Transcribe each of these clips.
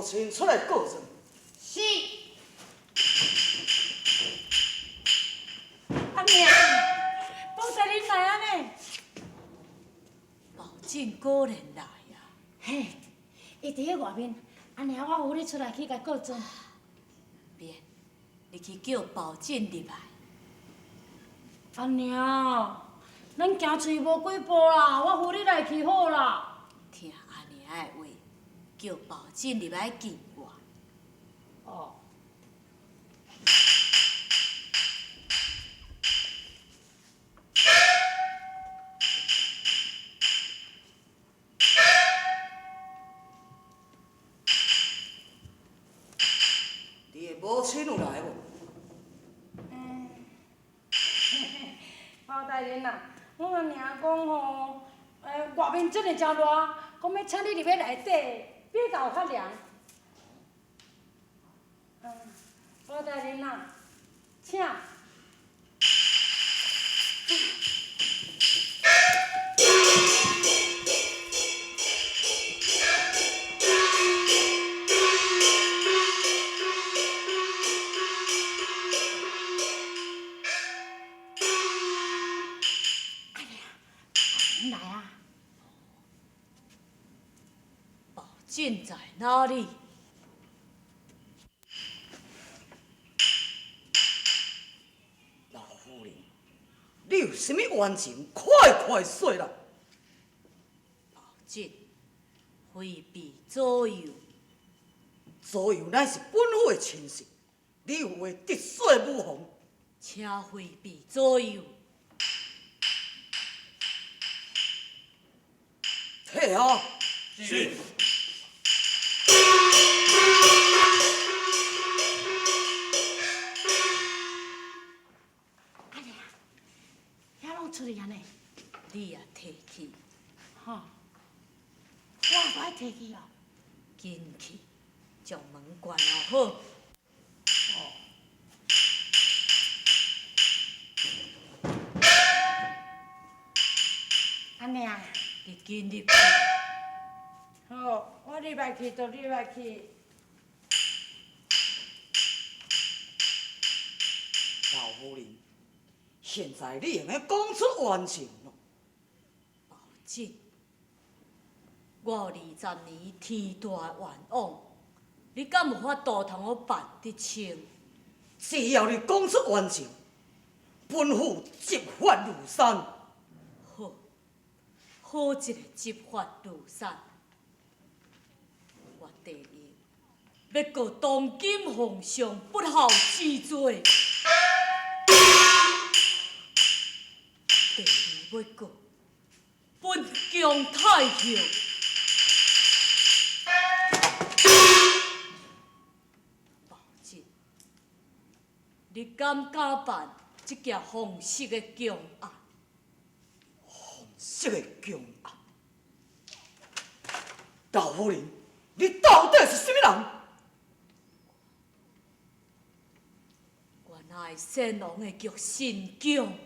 母亲出来告状。是。阿娘，报答恁来啊呢？宝进果然来啊！嘿，伊伫咧外面，阿娘我扶你出来去甲告状。别，你去叫宝进入来。阿娘，咱行厝无几步啦，我扶你来去好啦。听阿娘的话，叫宝进入来见我。哦。你的母亲有来无？包大人啊，阮阿娘讲吼，外面真诶真热，讲要请你入去内底，别甲有较凉。包大人啊，请。来啊！宝进在哪里？老夫人，你有甚物冤情，快快说来。宝进，回避左右。左右乃是本府的亲信，你有话直说无妨。请回避左右。退下。是。阿娘，遐拢出去安尼？你也提去，吼，我爱提去哦。紧去，将门关了好。阿娘，你紧入去。好，我入来去就入来去。老夫人，现在你用个讲出冤情咯？宝进，我有20年天大愿望，你敢有法度通我办得清？只要你讲出冤情，本府执法如山。好，好一个执法如山。我第一，要告当今皇上不孝之罪；第二，要告本宫太后。宝进，你敢办这件皇室的强案？皇室的强案，老夫人，你到底是什么人？原来先王的玉神宫，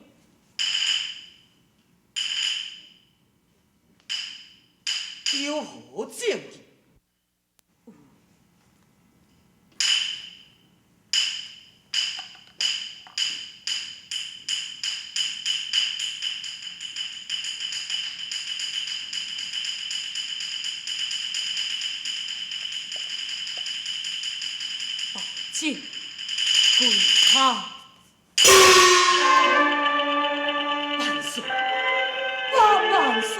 有何证据？宝进，跪下！万岁！万岁！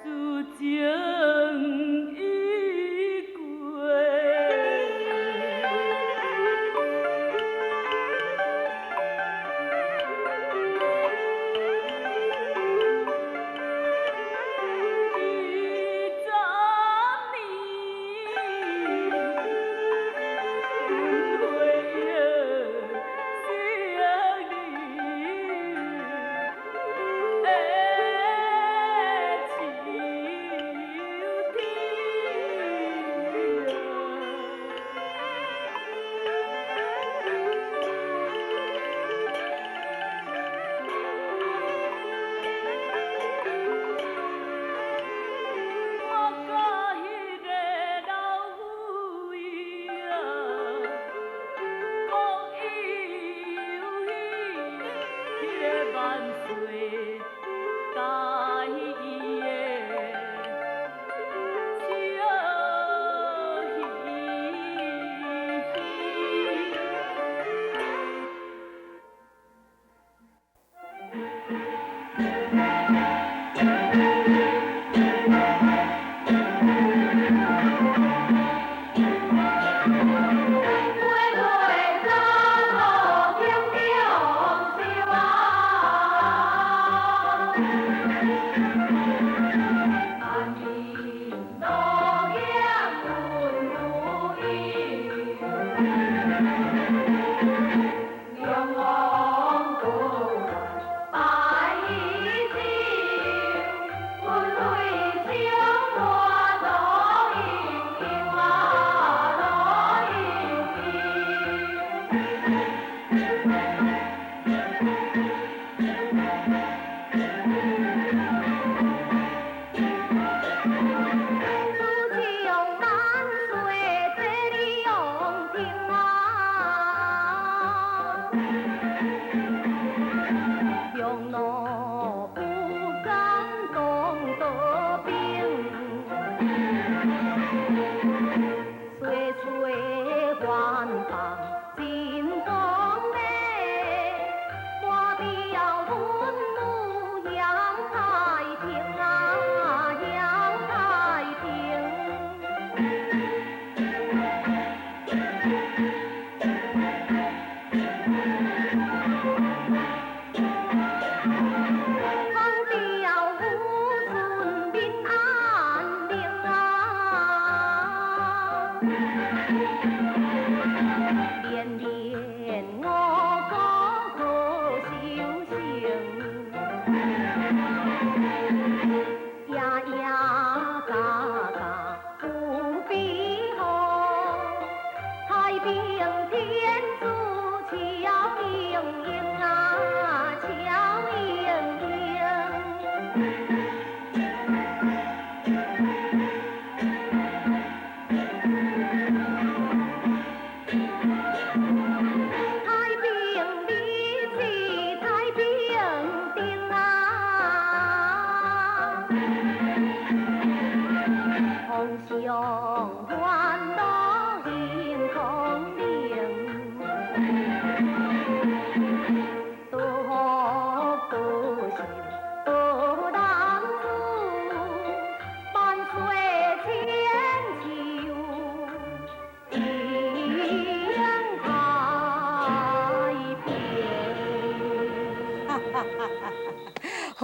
事情已过，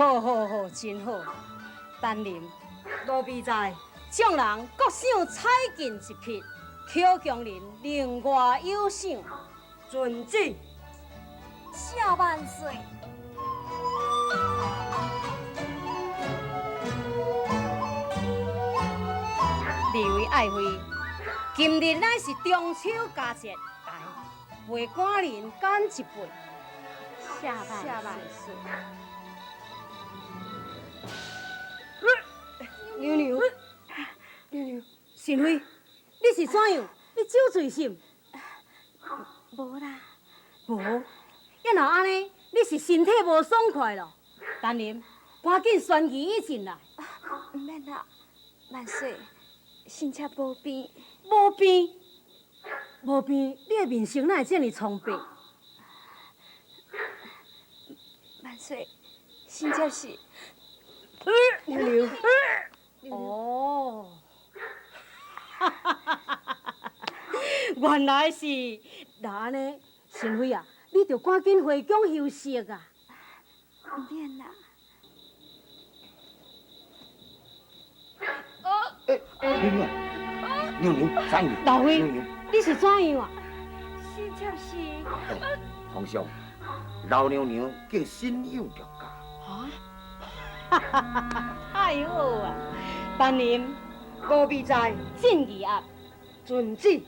好好好，真好。丹林，罗比在，众人各想彩金一匹，邱强人另外有赏。遵旨。下万岁。二位爱妃，今日乃是中秋佳节，来为官人干一杯。下万岁。娘娘，娘娘，贤妃，你是怎样？你酒醉心？无啦。无，要若安尼，你是身体无爽快咯。丹林，赶紧宣仪医进来。唔免啦，万岁，身体无变。无变，无变，你的面色哪会这么苍白？万岁，身体是。娘娘。哦，原来是那安尼，贤妃啊，你着赶紧回宫休息啊。唔免啦。娘娘，怎样？老妃娘娘，你是怎样啊？身体是。皇上，老娘娘竟身有着家。啊！太好啊！丹林，高必在，进义压，遵旨。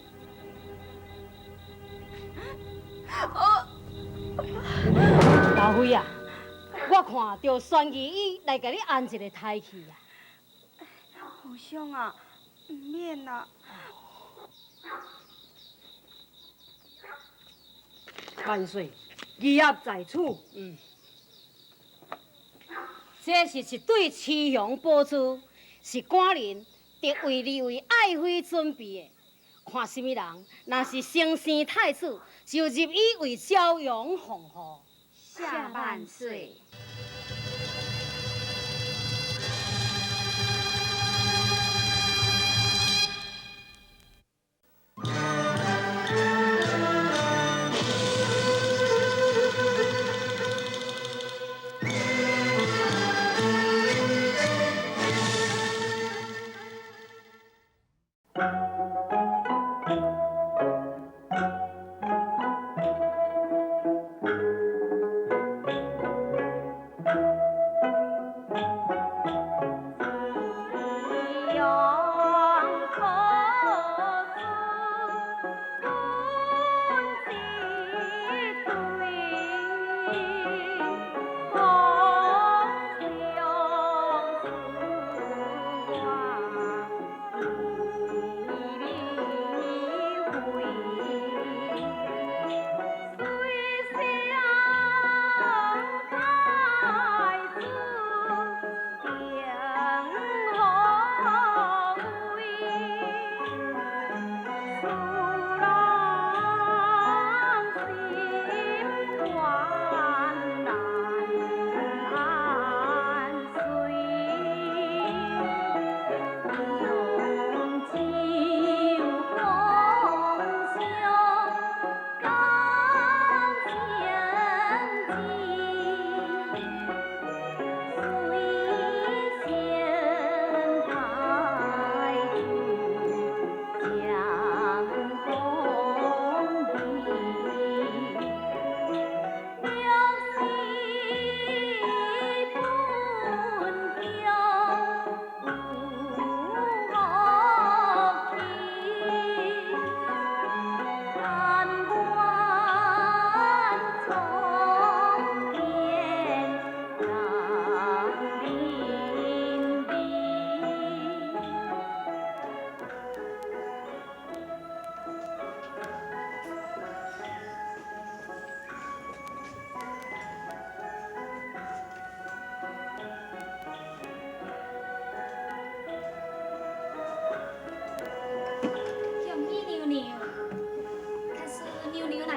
老妃啊，我看着宣仪医来给你安一个胎气啊。皇上啊，唔免啦。万岁，义压在此。这是一对雌雄宝珠，是官人特为你为爱妃准备的。看什么人，若是生生太子，就入伊为朝阳奉护。下万岁。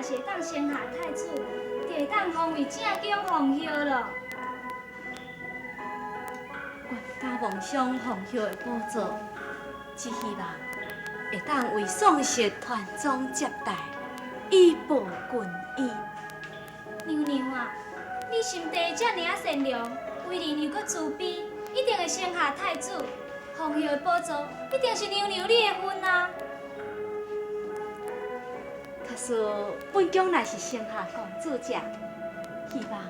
是当先下太子，就会当封为正经皇后了。管家皇上皇后的宝座，只希望会当为宋氏团庄接待，以报君意。娘娘啊，你心地这么啊善良，为为二娘搁自卑，一定会生下太子。皇后的宝座一定是娘娘你的份啊！可是本宫乃是生下公主者，希望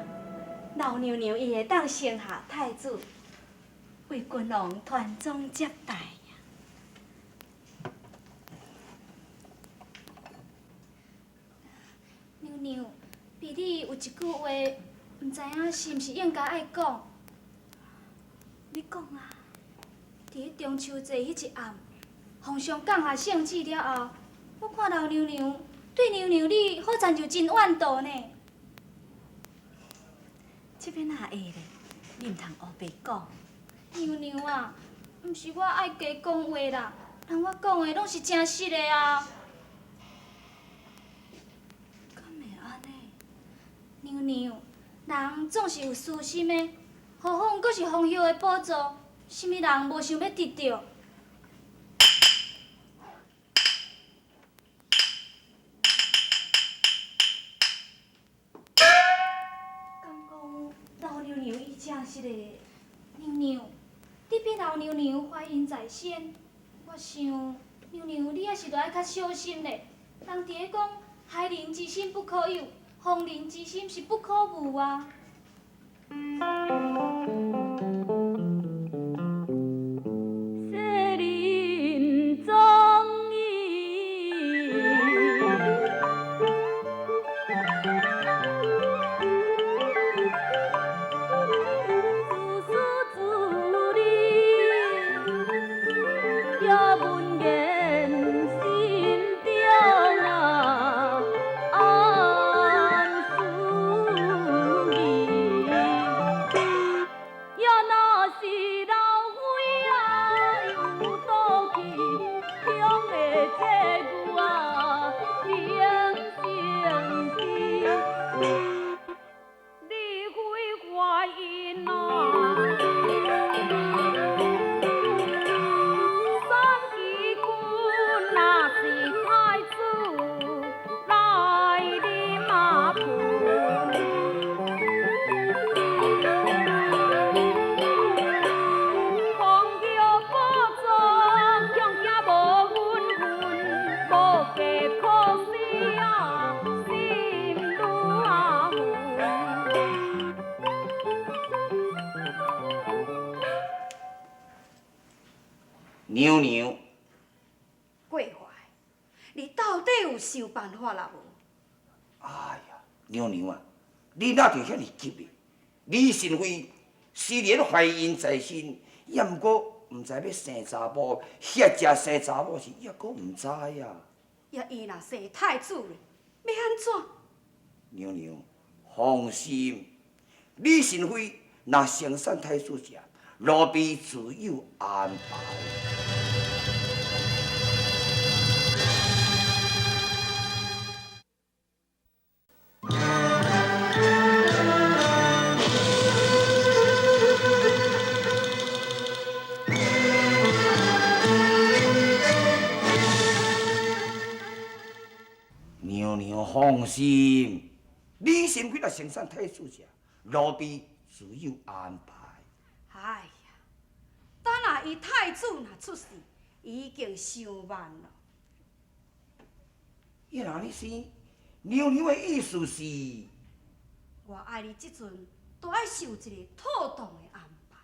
老娘娘伊会当生下太子，为君王传宗接代。娘娘，婢女有一句话，唔知影是毋是应该爱讲。你讲啊！伫中秋节迄一暗，皇上降下圣旨了后，我看老娘娘对娘娘你好像就真怨妒呢。这边哪会咧？你唔通黑白讲。娘娘啊，毋是我爱加讲话啦，人我讲的拢是真实的啊。敢会安尼？娘娘，人总是有私心的，何况阁是皇后的宝座，什么人无想要得到？敢讲老娘娘伊正是个？娘娘，你比老娘娘怀孕在先，我想娘娘你也是着爱较小心咧。人伫咧讲害人之心不可有，防人之心是不可无啊。娘娘，桂花，你到底有想办法啦无？哎呀，娘娘啊，你哪着遐尼急的？李宸妃虽然怀孕在身，也毋过毋知要生查某，遐只生查某是抑阁毋知呀。也伊若生太子咧，要安怎？娘娘，放心，李宸妃若生产太子者，奴婢自有安排。娘娘放心，李宸妃若生产太子者，奴婢自有安排。哎呀，等下伊太子若出世，已经伤慢了。原来你是娘娘的意思是？我爱你即阵，都爱受一个妥当的安排。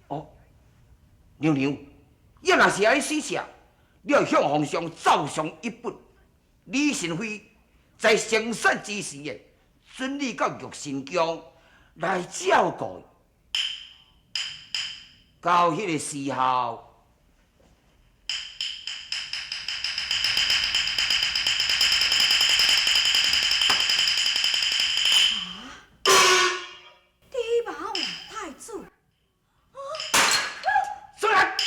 哦，娘娘，要若是安尼死下，你要向皇上奏上一本。李宸妃在生产之时的，准你到玉神宫来照顾。到迄个时候，你马换太子，出来！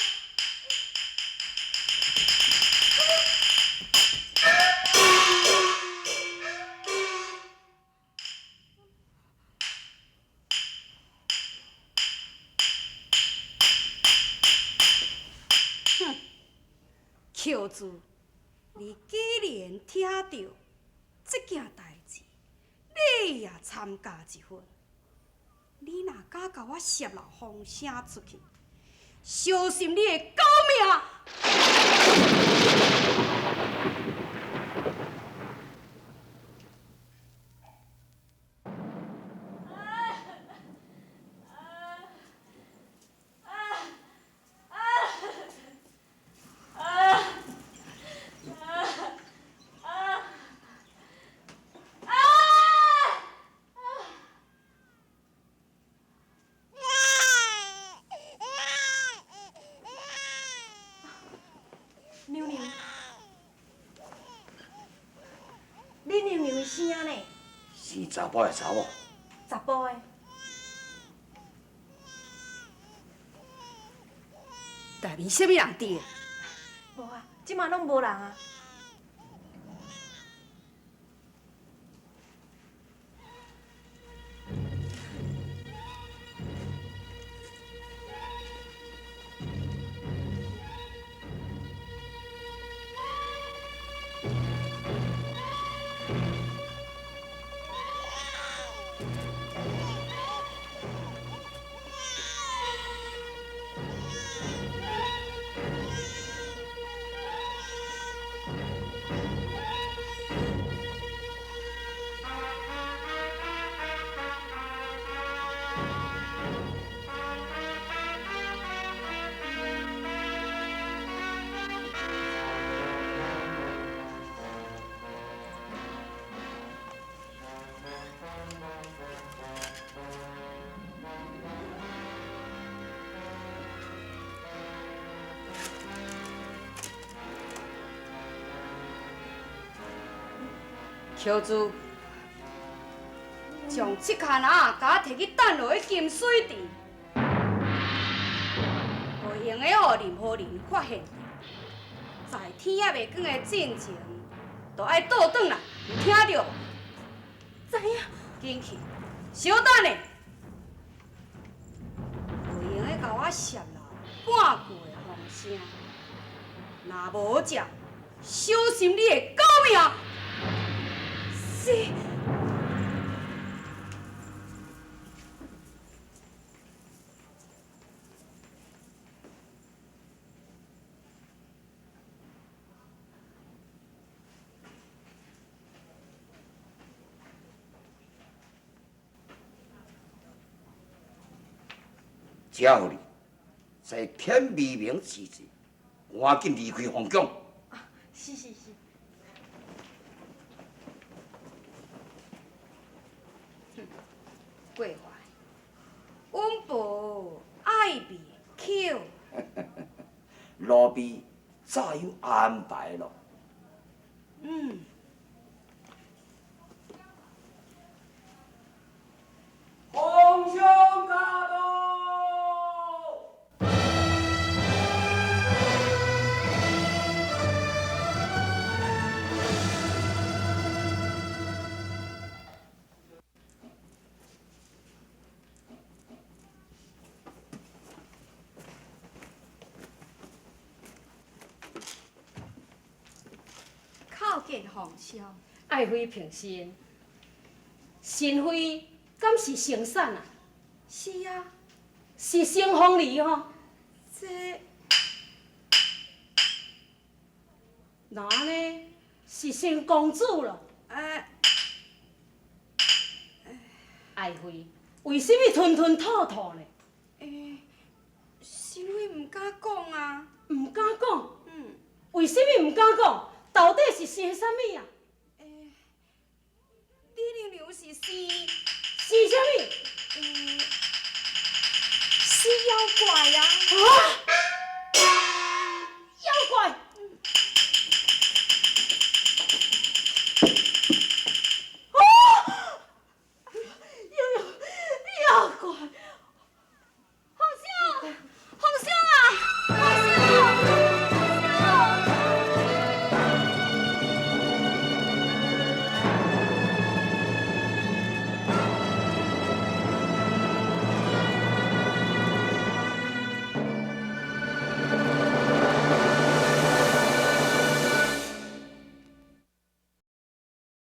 求助，你既然听到这件代志，你也参加一份。你若敢甲我泄露风声出去，小心你的狗命！娘娘，你娘娘声呢？是查甫的查某，查甫的。内面什么人伫？无啊，即马拢无人啊。求助，将这卡啊，甲我摕去等落去金水池，不用的互任何人发现。在天也未光的进前，就爱倒转来，有听到无？知影？紧去，小等下，不用的甲我泄露半句的风声，若无这，小心你的狗命！是。家互你，在天未明之前，赶紧离开皇宫。是是是。过怀，稳步爱别口。路边早有安排咯。嗯。皇上驾到！叩见皇上。爱妃平身，神妃敢是生产啊？是啊，是生凤梨吼。这那安尼是生公主咯？爱妃为什么吞吞吐吐呢？神妃唔敢讲啊。唔敢讲。嗯。为什么唔敢讲？到底是生啥物啊？你娘娘是生是啥物？